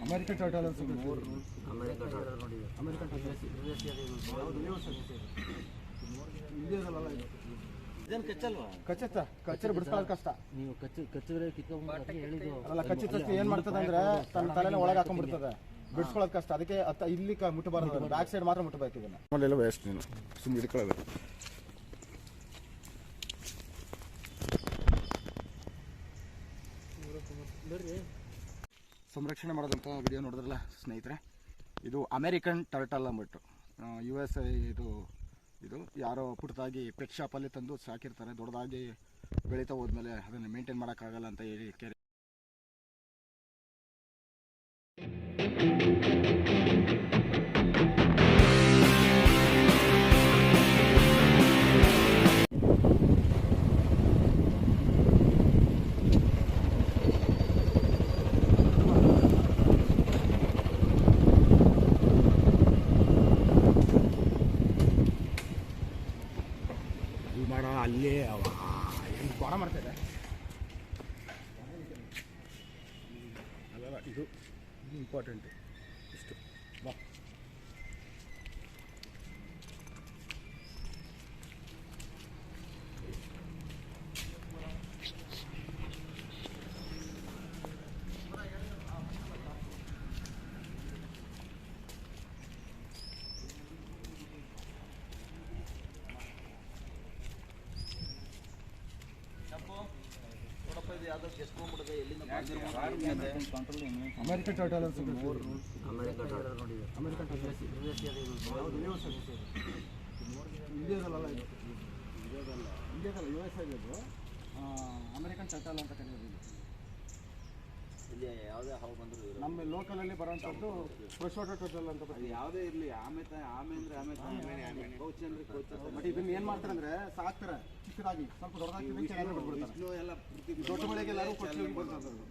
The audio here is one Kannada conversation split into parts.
ಅಮೆರಿಕನ್ ಟರ್ಟಲ್ ಕಚ್ಚರ ಬಿಡಿಸ್ಕೊಳ್ಳೋದು ಕಷ್ಟ. ನೀವು ಕಚ್ಚಿದ್ರೆ ಅಲ್ಲ, ಕಚ್ಚಿದ ಏನ್ ಮಾಡ್ತದೆ ಅಂದ್ರೆ ತನ್ನ ತಲೆನ ಒಳಗೆ ಹಾಕೊಂಡ್ಬಿಡ್ತದೆ, ಬಿಡಿಸ್ಕೊಳ್ಳೋದು ಕಷ್ಟ. ಅದಕ್ಕೆ ಇಲ್ಲಿ ಮುಟ್ಟಬಾರ್ದು, ಬ್ಯಾಕ್ ಸೈಡ್ ಮಾತ್ರ ಮುಟ್ಟಬೇಕು. ಇದನ್ನ ವೇಸ್ಟ್, ನೀನು ಸುಮ್ಮನೆ ಹಿಡ್ಕೊಳ್ಳೋದು. ಸಂರಕ್ಷಣೆ ಮಾಡೋದಂಥ ವಿಡಿಯೋ ನೋಡಿದ್ರಲ್ಲ ಸ್ನೇಹಿತರೆ, ಇದು ಅಮೇರಿಕನ್ ಟರ್ಟಲ್ ಅಂದ್ಬಿಟ್ಟು USA ಇದು ಯಾರೋ ಪುಟ್ಟದಾಗಿ ಪೆಟ್ ಶಾಪಲ್ಲಿ ತಂದು ಸಾಕಿರ್ತಾರೆ. ದೊಡ್ಡದಾಗಿ ಬೆಳೀತಾ ಹೋದ್ಮೇಲೆ ಅದನ್ನು ಮೇಂಟೈನ್ ಮಾಡೋಕ್ಕಾಗಲ್ಲ ಅಂತ ಹೇಳಿ ಕೆರೆ ಅಲ್ಲಿ ಬಾಣ ಮಾಡ್ತಾಯಿದೆ. ಅಲ್ಲ, ಇದು ಇಂಪಾರ್ಟೆಂಟು. ಇಷ್ಟು ಬಾ. ಅಮೆರಿಕನ್ ಟರ್ಟಲ್ ಇಂಡಿಯಾದಲ್ಲ, ಇದು ಇಂಡಿಯಾದಲ್ಲ, USA ಇದು ಅಮೆರಿಕನ್ ಟರ್ಟಲ್ ಅಂತ ಕರೆಯೋದು. ಇಲ್ಲಿ ಯಾವುದೇ ಹಾವು ಬಂದರೂ ನಮ್ಮ ಲೋಕಲಲ್ಲಿ ಬರೋಂಥದ್ದು ಫ್ರೆಶ್ ವಾಟರ್ ಟರ್ಟಲ್ ಅಂತ ಬರ್ತದೆ. ಯಾವುದೇ ಇರಲಿ, ಆಮೆ ಅಂದ್ರೆ ಕೋಚ್ ಅಂದ್ರೆ ಕೋಚ್. ಬಟ್ ಇದನ್ನ ಏನು ಮಾಡ್ತಾರೆ ಅಂದರೆ ಸಾಕ್ತಾರೆ ಚಿಕ್ಕದಾಗಿ, ಸ್ವಲ್ಪ ದೊಡ್ಡದಾಗಿ ಬಿಟ್ಬಿಡ್ತಾರೆ. ಎಲ್ಲ ದೊಡ್ಡ ಮಳೆಗೆ ಎಲ್ಲರೂ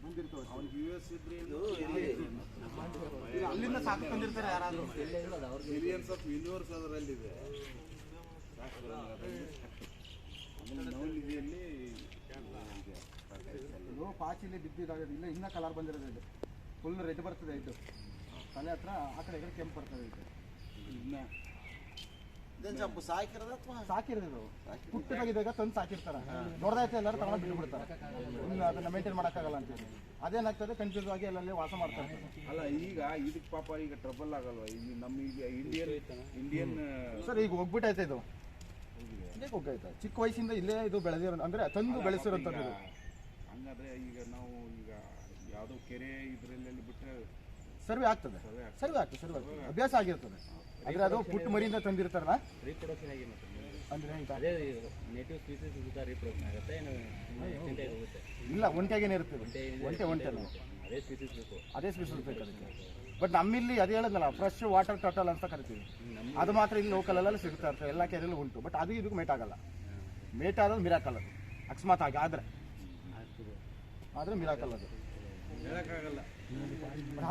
ಬಂದಿರ್ತವೆ. ಅವ್ನಿಗೆ US ಇದ್ರೆ ಇದು ಅಲ್ಲಿಂದ ಸಾಕು ತಂದಿರ್ತಾರೆ ಯಾರಾದರೂ. ಮಿಲಿಯನ್ಸ್ ಆಫ್ ಯೂನಿವರ್ಸ್ ಅದರಲ್ಲಿದೆ. ನವಲಿದಿಯಲ್ಲಿ ಇದು ಪಾಚಿಲಿ ಬಿದ್ದಿದ್ದಾಗೋದು ಇಲ್ಲ, ಇನ್ನೂ ಕಲರ್ ಬಂದಿರೋದು. ಇದು ಫುಲ್ ರೆಡ್ ಬರ್ತದೆ. ಇದು ತಲೆ ಹತ್ರ ಆ ಕಡೆ ಈ ಕಡೆ ಕೆಂಪು ಬರ್ತದೆ. ಇದು ಇನ್ನು ಸ್ವಲ್ಪ ಸಾಕಿರೋದು ಅಥವಾ ಸಾಕಿರೋದು ಪುಟ್ಟದಾಗಿದ್ದಾಗ ತಂದು ಸಾಕಿರ್ತಾರೆ. ದೊಡ್ಡದಾಯ್ತು ಎಲ್ಲರೂ ತಗೊಂಡು ಬಿಟ್ಬಿಡ್ತಾರೆ. ಇನ್ನು ಅದನ್ನು ಮೇಂಟೈನ್ ಮಾಡೋಕ್ಕಾಗಲ್ಲ ಅಂತೇಳಿ ಅದೇನಾಗ್ತದೆ, ಕನ್ಫ್ಯೂಸ್ ಆಗಿ ಎಲ್ಲಲ್ಲಿ ವಾಸ ಮಾಡ್ತಾರೆ. ಅಲ್ಲ, ಈಗ ಇದಕ್ಕೆ ಪಾಪ ಈಗ ಟ್ರಬಲ್ ಆಗಲ್ವ? ಇಲ್ಲಿ ನಮ್ಮ ಈಗ ಇಂಡಿಯನ್ ಸರ್ ಈಗ ಹೋಗ್ಬಿಟ್ಟೈತೆ. ಇದು ಇಲ್ಲೇ ಹೋಗೈತೆ. ಚಿಕ್ಕ ವಯಸ್ಸಿಂದ ಇಲ್ಲೇ ಇದು ಬೆಳೆದಿರೋ ಅಂದರೆ ತಂದು ಬೆಳೆಸಿರೋಂಥದ್ದು. ಹಂಗಾದ್ರೆ ಈಗ ನಾವು ಈಗ ಯಾವುದೋ ಕೆರೆ ಇದರಲ್ಲೆಲ್ಲಿ ಬಿಟ್ಟರೆ ಸರ್ವೆ ಆಗ್ತದೆ. ಅಭ್ಯಾಸ ಆಗಿರ್ತದೆ. ಆದರೆ ಅದು ಪುಟ್ಟ ಮರಿಯಿಂದ ತಂದಿರ್ತಾರಲ್ಲ, ರೀಪ್ರೊಡಕ್ಷನ್ ಆಗಿ ಅಂದರೆ ಅದೇ ನೇಟಿವ್ ಸ್ಪೀಸೀಸ್ ರೀಪ್ರೊಡಕ್ಷನ್ ಆಗುತ್ತೆ. ಇಲ್ಲ, ಒಂಟೆಗೇನೆ ಇರ್ತದೆ. ಒಂಟೆ ಅದೇ ಸ್ಪೀಸೀಸ್ ಬೇಕು ಅದಕ್ಕೆ. ಬಟ್ ನಮ್ಮಿಲ್ಲಿ ಅದೇ ಹೇಳಿದ್ನಲ್ಲ, ಫ್ರೆಶ್ ವಾಟರ್ ಟರ್ಟಲ್ ಅಂತ ಕರಿತೀವಿ. ಅದು ಮಾತ್ರ ಇಲ್ಲಿ ಲೋಕಲಲ್ಲಿ ಸಿಗ್ತಾ ಇರ್ತದೆ, ಎಲ್ಲ ಕೆರೆಯಲ್ಲೂ ಉಂಟು. ಬಟ್ ಅದು ಇದಕ್ಕೆ ಮೇಟ್ ಆಗಲ್ಲ. ಮೇಟ್ ಆಗೋದು ಮಿರಾಕಲ್. ಅದು ಅಕಸ್ಮಾತ್ ಆಗಿ ಆದರೆ ಮಿರಾಕಲ್ ಅದು ಹೇಳೋಕ್ಕಾಗಲ್ಲ.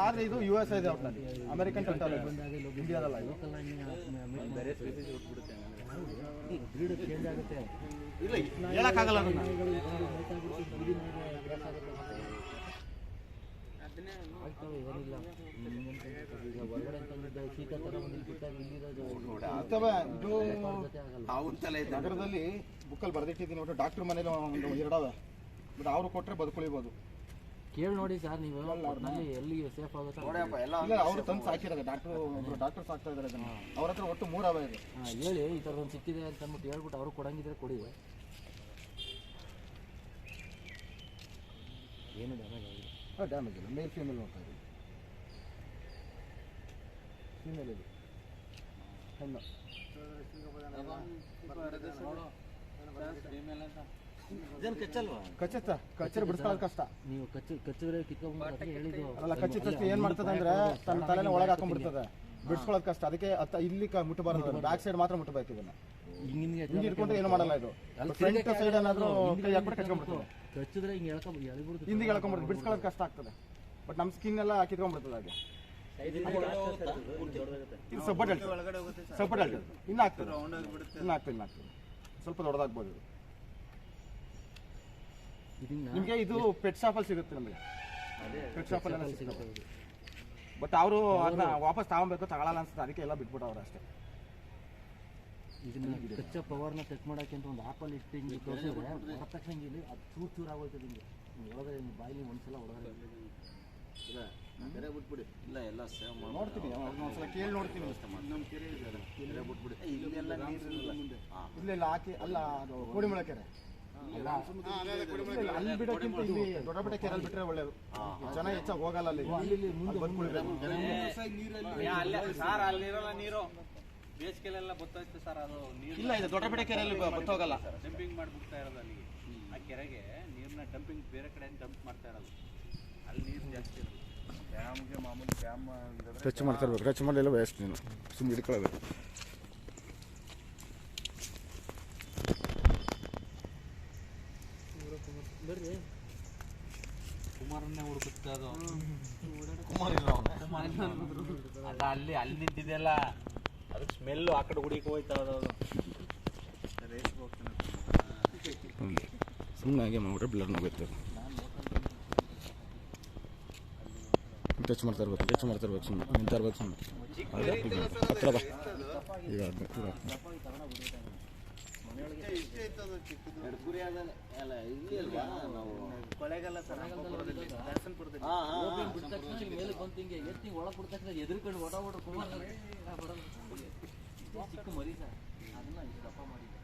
ಆದರೆ ಇದು USA ಇದೆ ಔಟ್ನಲ್ಲಿ. American turtle ಇಂಡಿಯಾದಲ್ಲ. ಇದು ಬೇರೆ ಸ್ಪೀಸೀಸ್ ಹುಟ್ಬಿಡುತ್ತೆ, ಬ್ರೀಡ್ ಚೇಂಜ್ ಆಗುತ್ತೆ. ಇಲ್ಲ, ಹೇಳೋಕ್ಕಾಗಲ್ಲ ಅದನ್ನು. ನಗರದಲ್ಲಿ ಬುಕ್ಕಲ್ಲಿ ಬರೆದಿಟ್ಟಿದ್ದೀನಿ. ಒಟ್ಟು ಡಾಕ್ಟ್ರ್ ಮನೇಲಿ ಒಂದು ಎರಡವೆ. ಬಟ್ ಅವರು ಕೊಟ್ಟರೆ ಬದುಕುಳಿಬೋದು. ಕೇಳಿ ನೋಡಿ ಸರ್, ನೀವು ಎಲ್ಲಿ ಸೇಫ್ ಆಗುತ್ತೆ. ಇಲ್ಲ, ಅವರು ತಂದು ಸಾಕಿರೋದು. ಡಾಕ್ಟರ್ ಸಾಕ್ತಾ ಇದ್ದಾರೆ ಅದನ್ನು. ಅವ್ರ ಹತ್ರ ಒಟ್ಟು 3 ಅವೆ ಇದೆ. ಹೇಳಿ ಈ ಥರದೊಂದು ಸಿಕ್ಕಿದೆ ಅಂತ ಅಂದ್ಬಿಟ್ಟು ಹೇಳ್ಬಿಟ್ಟು ಅವರು ಕೊಡಂಗಿದ್ರೆ ಕೊಡಿ. ಏನು ಡ್ಯಾಮೇಜ್ ಆಗಿದೆ? ಡ್ಯಾಮೇಜ್ ಇಲ್ಲ. ಮೇಲ್ ಫೀಮೇಲ್ ನೋಡ್ತಾ ಇದ್ದೀವಿ. ಫೀಮೇಲ್ ಇದು ಹೆಣ್ಣು. ಕಚ್ಚರ ಬಿಡಿಸ್ಕೊಳ್ಳೋದು ಕಷ್ಟ. ನೀವು ಕಚ್ಚಿದ್ರೆ ಹೇಳಿದ್ದು ಅಲ್ಲ, ಕಚ್ಚಿದ ತಕ್ಷಣ ಏನು ಮಾಡ್ತದೆ ಅಂದರೆ ತನ್ನ ತಲೆನ ಒಳಗೆ ಹಾಕೊಂಡ್ಬಿಡ್ತದೆ, ಬಿಡಿಸ್ಕೊಳ್ಳೋದು ಕಷ್ಟ. ಅದಕ್ಕೆ ಇಲ್ಲಿ ಮುಟ್ಟಬಾರ್ದು, ಬ್ಯಾಕ್ ಸೈಡ್ ಮಾತ್ರ ಮುಟ್ಟಬೇಕು. ಇದನ್ನು ಹಿಂಗೆ ಇಟ್ಕೊಂಡ್ರೆ ಏನು ಮಾಡಲ್ಲ. ಇದು ಫ್ರಂಟ್ ಸೈಡ್ ಏನಾದರೂ ಕಚ್ಕೊಂಡ್ಬಿಡ್ತದೆ. ಕಚ್ಚಿದ್ರೆ ಹಿಂಗೆ ಹಿಂದಿಗೆ ಎಳ್ಕೊಂಡ್ಬಿಡ್ತದೆ, ಬಿಡಿಸ್ಕೊಳ್ಳೋದು ಕಷ್ಟ ಆಗ್ತದೆ. ಬಟ್ ನಮ್ಮ ಸ್ಕಿನ್ ಎಲ್ಲ ಕಿತ್ಕೊಂಡ್ಬಿಡ್ತದೆ. ಹಾಗೆ ಇದು ಸಬ್ಬಡಲ್ಟ್ ಇನ್ನು ಆಗ್ತದೆ. ಸ್ವಲ್ಪ ದೊಡ್ಡದಾಗ್ಬೋದು. ನಿಮಗೆ ಇದು ಪೆಟ್ ಶಾಪಲ್ಲಿ ಸಿಗುತ್ತೆ. ನಮಗೆ ಪೆಟ್ ಶಾಪಲ್ಲೆಲ್ಲ ಸಿಗ್ತವೆ. ಬಟ್ ಅವರು ಅದನ್ನ ವಾಪಸ್ ತಗೊಬೇಕು ತಗೊಳ್ಳಲ್ಲ ಅನ್ಸುತ್ತೆ, ಅದಕ್ಕೆ ಎಲ್ಲ ಬಿಟ್ಬಿಟ್ಟವ್ರೆ ಅಷ್ಟೇ. ಇದನ್ನ ಕಚ್ಚಾ ಪವರ್ನ ಚೆಕ್ ಮಾಡೋಕ್ಕೆ ಅಂತ ಒಂದು ಆ್ಯಪಲ್ಲಿ ಇಟ್ಟು ಹಿಂಗೆ ತೋರಿಸಿದ್ರೆ ಹೊರ ತಕ್ಷಣ ಇಲ್ಲಿ ಅದು ಚೂರು ಚೂರು ಆಗೋಯ್ತದೆ. ಹಿಂಗೆ ಒಳಗಡೆ ಬಾಯಿಲಿ ಒಂದ್ಸಲ ಒಳಗಡೆ ಇಲ್ಲ ಕೆರೆ ಬಿಟ್ಬಿಡಿ. ಇಲ್ಲ ಎಲ್ಲ ಸೇವ್ ನೋಡ್ತೀನಿ, ಒಂದ್ಸಲ ಕೇಳಿ ನೋಡ್ತೀನಿ. ನಮ್ಮ ಕೆರೆ ಇದೆ, ಕೆರೆ ಬಿಟ್ಬಿಡಿ. ಇಲ್ಲೆಲ್ಲ ನೀರಿಲ್ಲ. ಇಲ್ಲೆಲ್ಲ ಹಾಕಿ ಅಲ್ಲ, ಅದು ಕೋಡಿಮಳೆ ಕೆರೆ ಅಲ್ಲಿ ಬಿಡೋಕ್ಕಿಂತ ಇಲ್ಲಿ ದೊಡ್ಡ ಬೆಟ್ಟ ಕೆರೆಯಲ್ಲಿ ಬಿಟ್ರೆ ಒಳ್ಳೇದು. ಜನ ಹೆಚ್ಚಾಗಿ ಹೋಗಲ್ಲ ಅಲ್ಲಿ. ಅಲ್ಲಿ ಮುಂದೆ ಸರ್ ಅಲ್ಲಿರಲ್ಲ ನೀರು, ಬೇಸಿಗೆಲೆಲ್ಲ ಗೊತ್ತಾಯ್ತು ಸರ್. ಅದು ನೀರು ಇಲ್ಲ, ಇದು ದೊಡ್ಡ ಬೆಟ್ಟ ಕೆರೆಯಲ್ಲಿ ಗೊತ್ತಾಗಲ್ಲ. ಡಂಪಿಂಗ್ ಮಾಡಿಬಿಡ್ತಾ ಇರೋದು ಅಲ್ಲಿಗೆ. ಆ ಕೆರೆಗೆ ನೀರನ್ನ ಡಂಪಿಂಗ್ ಬೇರೆ ಕಡೆ ಡಂಪ್ ಮಾಡ್ತಾ ಇರೋದು, ಅಲ್ಲಿ ನೀರು ಜಾಸ್ತಿ ಇರೋದು. ಡ್ಯಾಮ್ಗೆ ಮಾಮೂಲಿ ಡ್ಯಾಮ್ ಟಚ್ ಮಾಡ್ತಾ ಇರ್ಬೇಕು, ಟಚ್ ಮಾಡಲಿಲ್ಲ ವೇಸ್ಟ್, ನೀನು ಸುಮ್ಮನೆ ಹಿಡ್ಕೊಳ್ಳಬೇಕು. ಬರ್ರಿ ಕುಮಾರನ್ನೇ ಹುಡುಕುತ್ತೆ ಅದು. ಅದು ಅಲ್ಲಿ ಅಲ್ಲಿ ನಿಂತಿದೆಯಲ್ಲ, ಅದಕ್ಕೆ ಸ್ಮೆಲ್ಲು ಆ ಕಡೆ ಹುಡುಕಿ ಹೋಯ್ತಾ ಅದು. ರೇಸ್ಗೆ ಹೋಗ್ತಾನೆ ಸುಮ್ಮನೆ ಹಾಗೆ ಮಾಡ್ಬಿಟ್ರೆ ಬ್ಲರ್ ಹೋಗುತ್ತೆ. ಟಚ್ ಮಾಡ್ತಾ ಇರ್ಬೇಕು, ಟಚ್ ಮಾಡ್ತಾ ಇರ್ಬೇಕು, ಸುಮ್ಮನೆ ನಿಂತಾ ಇರ್ಬೇಕು, ಸುಮ್ಮನೆ ಹತ್ರ ಬಾ. ಈಗ ಕೊಳೆಗಾಲ ಸರ್, ಬಿಟ್ಟ ತಕ್ಷಣ ಮೇಲೆ ಬಂತು ಹಿಂಗೆ ಎತ್ತಿ ಒಳಗೆ ಬಿಟ್ಟ ತಕ್ಷಣ ಎದುರ್ಕೊಂಡು ಓಡಾಡ್ಬಿಟ್ಟು ಕುಮಾರ್ ಚಿಕ್ಕ ಮರಿ ಸರ್, ಅದನ್ನ ದಪ್ಪ ಮಾಡಿದ್ದೆ.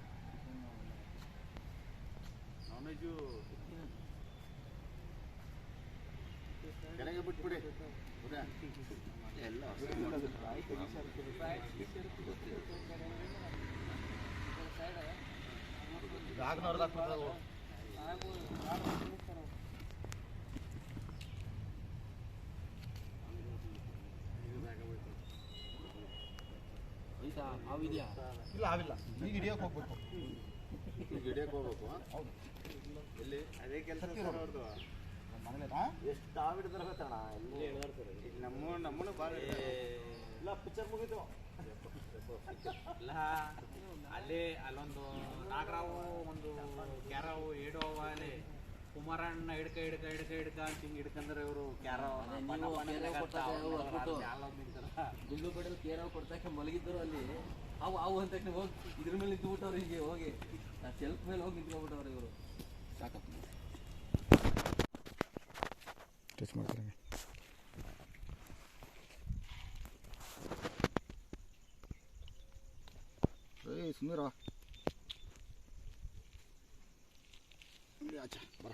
ನಾನ್ ವೆಜ್ಜು ಕೆರೆಗೆ ಬಿಟ್ಬಿಡಿ. ಎಲ್ಲ ಆಯ್ತಾ ಹಾವಿದೆಯಾ? ಇಲ್ಲ, ಆಗಿಲ್ಲ. ಈಗ ಹಿಡಿಯೋಕೆ ಹೋಗ್ಬೇಕು. ಗಿಡಕ್ಕೆ ಹೋಗ್ಬೇಕು. ಹೌದು, ಎಲ್ಲಿ ಅದೇ ಕೆಲಸ ನೋಡ್ದು ಎಷ್ಟು ತಾವಿಡಿದ್ರೆ ಗೊತ್ತಣ್ಣ. ನಮ್ಮನ್ನು ಬಾರಿ ಇಲ್ಲ, ಪಿಕ್ಚರ್ ಮುಗಿತು. ಇಲ್ಲ ಅಲ್ಲಿ ಅಲ್ಲೊಂದು ನಾಗರಾವು, ಒಂದು ಕ್ಯಾರಾವು, ಏಡೋವ ಅಲ್ಲಿ ಕುಮಾರಣ್ಣ ಹಿಡ್ಕ ಅಂತ ಹಿಂಗೆ ಹಿಡ್ಕಂದ್ರೆ ಇವರು ಕ್ಯಾರಾವ್ ಗುಂಡು ಕಡೆ ಕೇರಾವ್ ಕೊಡ್ತಾಕ ಮಲಗಿದ್ದರು ಅಲ್ಲಿ. ಅವು ಅಂತ ಹೋಗಿ ಇದ್ರ ಮೇಲೆ ನಿಂತ್ಬಿಟ್ಟವ್ರು, ಹೀಗೆ ಹೋಗಿ ಸೆಲ್ಫ್ ಮೇಲೆ ಹೋಗಿ ನಿಂತ್ಕೊಂಡ್ಬಿಟ್ಟವ್ರು ಇವರು. ಸಾಕಪ್ಪ, ಟಚ್ ಮಾಡ್ತಾರೆ. ಏಯ್ ಸುಂದರ ಆಚೆ ಬರ.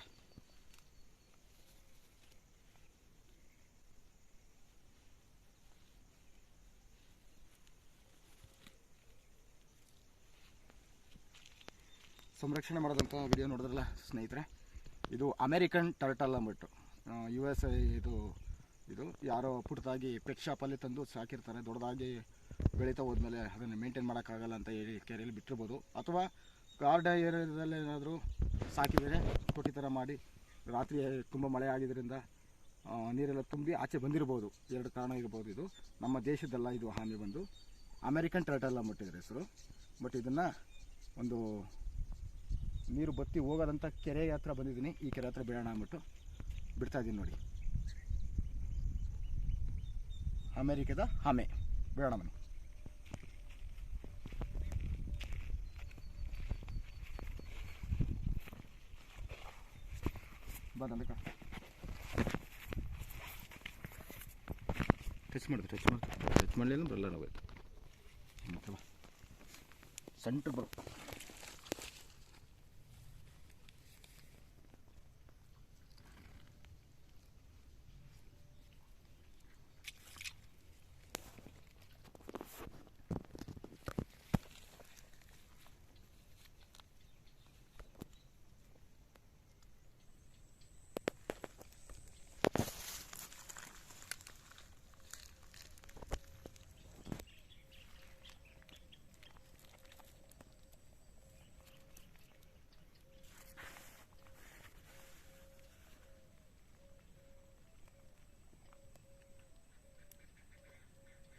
ಸಂರಕ್ಷಣೆ ಮಾಡೋದಂಥ ವಿಡಿಯೋ ನೋಡಿದ್ರಲ್ಲ ಸ್ನೇಹಿತರೆ, ಇದು ಅಮೇರಿಕನ್ ಟರ್ಟಲ್ ಅಂದ್ಬಿಟ್ಟು USA ಇದು ಯಾರೋ ಪುಟ್ಟದಾಗಿ ಪೆಟ್ ಶಾಪಲ್ಲಿ ತಂದು ಸಾಕಿರ್ತಾರೆ. ದೊಡ್ಡದಾಗಿ ಬೆಳೀತಾ ಹೋದ್ಮೇಲೆ ಅದನ್ನು ಮೇಂಟೈನ್ ಮಾಡೋಕ್ಕಾಗಲ್ಲ ಅಂತ ಹೇಳಿ ಕೆರೆಯಲ್ಲಿ ಬಿಟ್ಟಿರ್ಬೋದು, ಅಥವಾ ಗಾರ್ಡ್ ಏರಿಯಾದಲ್ಲಿ ಏನಾದರೂ ಸಾಕಿದರೆ ತೊಟ್ಟಿ ಥರ ಮಾಡಿ ರಾತ್ರಿ ತುಂಬ ಮಳೆ ಆಗಿದ್ದರಿಂದ ನೀರೆಲ್ಲ ತುಂಬಿ ಆಚೆ ಬಂದಿರ್ಬೋದು. ಎರಡು ಕಾರಣ ಇರ್ಬೋದು. ಇದು ನಮ್ಮ ದೇಶದಲ್ಲ, ಇದು ಆಮೆ ಬಂದು ಅಮೇರಿಕನ್ ಟರ್ಟಲ್ ಅಂದ್ಬಿಟ್ಟಿದ್ರೆ ಹೆಸರು. ಬಟ್ ಇದನ್ನು ಒಂದು ನೀರು ಬತ್ತಿ ಹೋಗೋದಂಥ ಕೆರೆ ಹತ್ರ ಬಂದಿದ್ದೀನಿ. ಈ ಕೆರೆ ಹತ್ರ ಬೇಡ ಅಂದ್ಬಿಟ್ಟು ಬಿಡ್ತಾಯಿದ್ದೀನಿ ನೋಡಿ. ಅಮೇರಿಕದ ಆಮೆ ಬೇಡ ಬನ್ನಿ. ಬಂದ ಟಚ್ ಮಾಡಲಿಲ್ಲ ಬರಲ್ಲ ಹೋಗೋಯ್ತು. ಮತ್ತೆ ಸೆಂಟ್ರ್ ಬರುತ್ತೆ.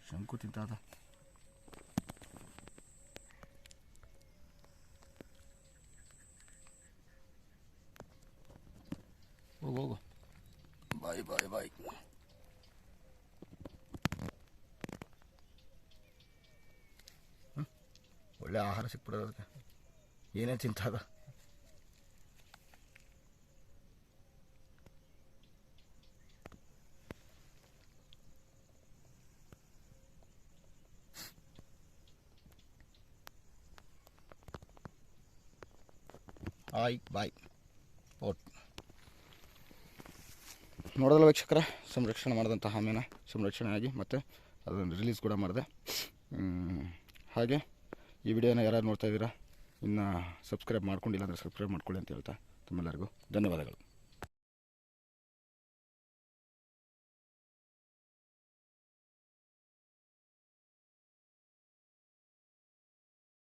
ಶಂಕು ತಿಂತಾದ. ಹೋಗು ಬಾಯ್. ಬಾಯ್ ಬಾಯ್ ಬಾಯ್. ಒಳ್ಳೆ ಆಹಾರ ಸಿಕ್ಬಿಡೋದು ಅದಕ್ಕೆ, ಏನೇ ತಿಂತದ. ಬಾಯ್. ಓಟ್ ನೋಡೋದಲ್ಲ ವೀಕ್ಷಕರ, ಸಂರಕ್ಷಣೆ ಮಾಡಿದಂಥ ಆಮೆನ ಸಂರಕ್ಷಣೆಯಾಗಿ ಮತ್ತು ಅದನ್ನು ರಿಲೀಸ್ ಕೂಡ ಮಾಡಿದೆ. ಹಾಗೆ ಈ ವಿಡಿಯೋನ ಯಾರು ನೋಡ್ತಾ ಇದ್ದೀರಾ, ಇನ್ನು ಸಬ್ಸ್ಕ್ರೈಬ್ ಮಾಡ್ಕೊಂಡಿಲ್ಲ ಅಂದರೆ ಸಬ್ಸ್ಕ್ರೈಬ್ ಮಾಡ್ಕೊಳ್ಳಿ ಅಂತ ಹೇಳ್ತಾ ತಮ್ಮೆಲ್ಲರಿಗೂ ಧನ್ಯವಾದಗಳು.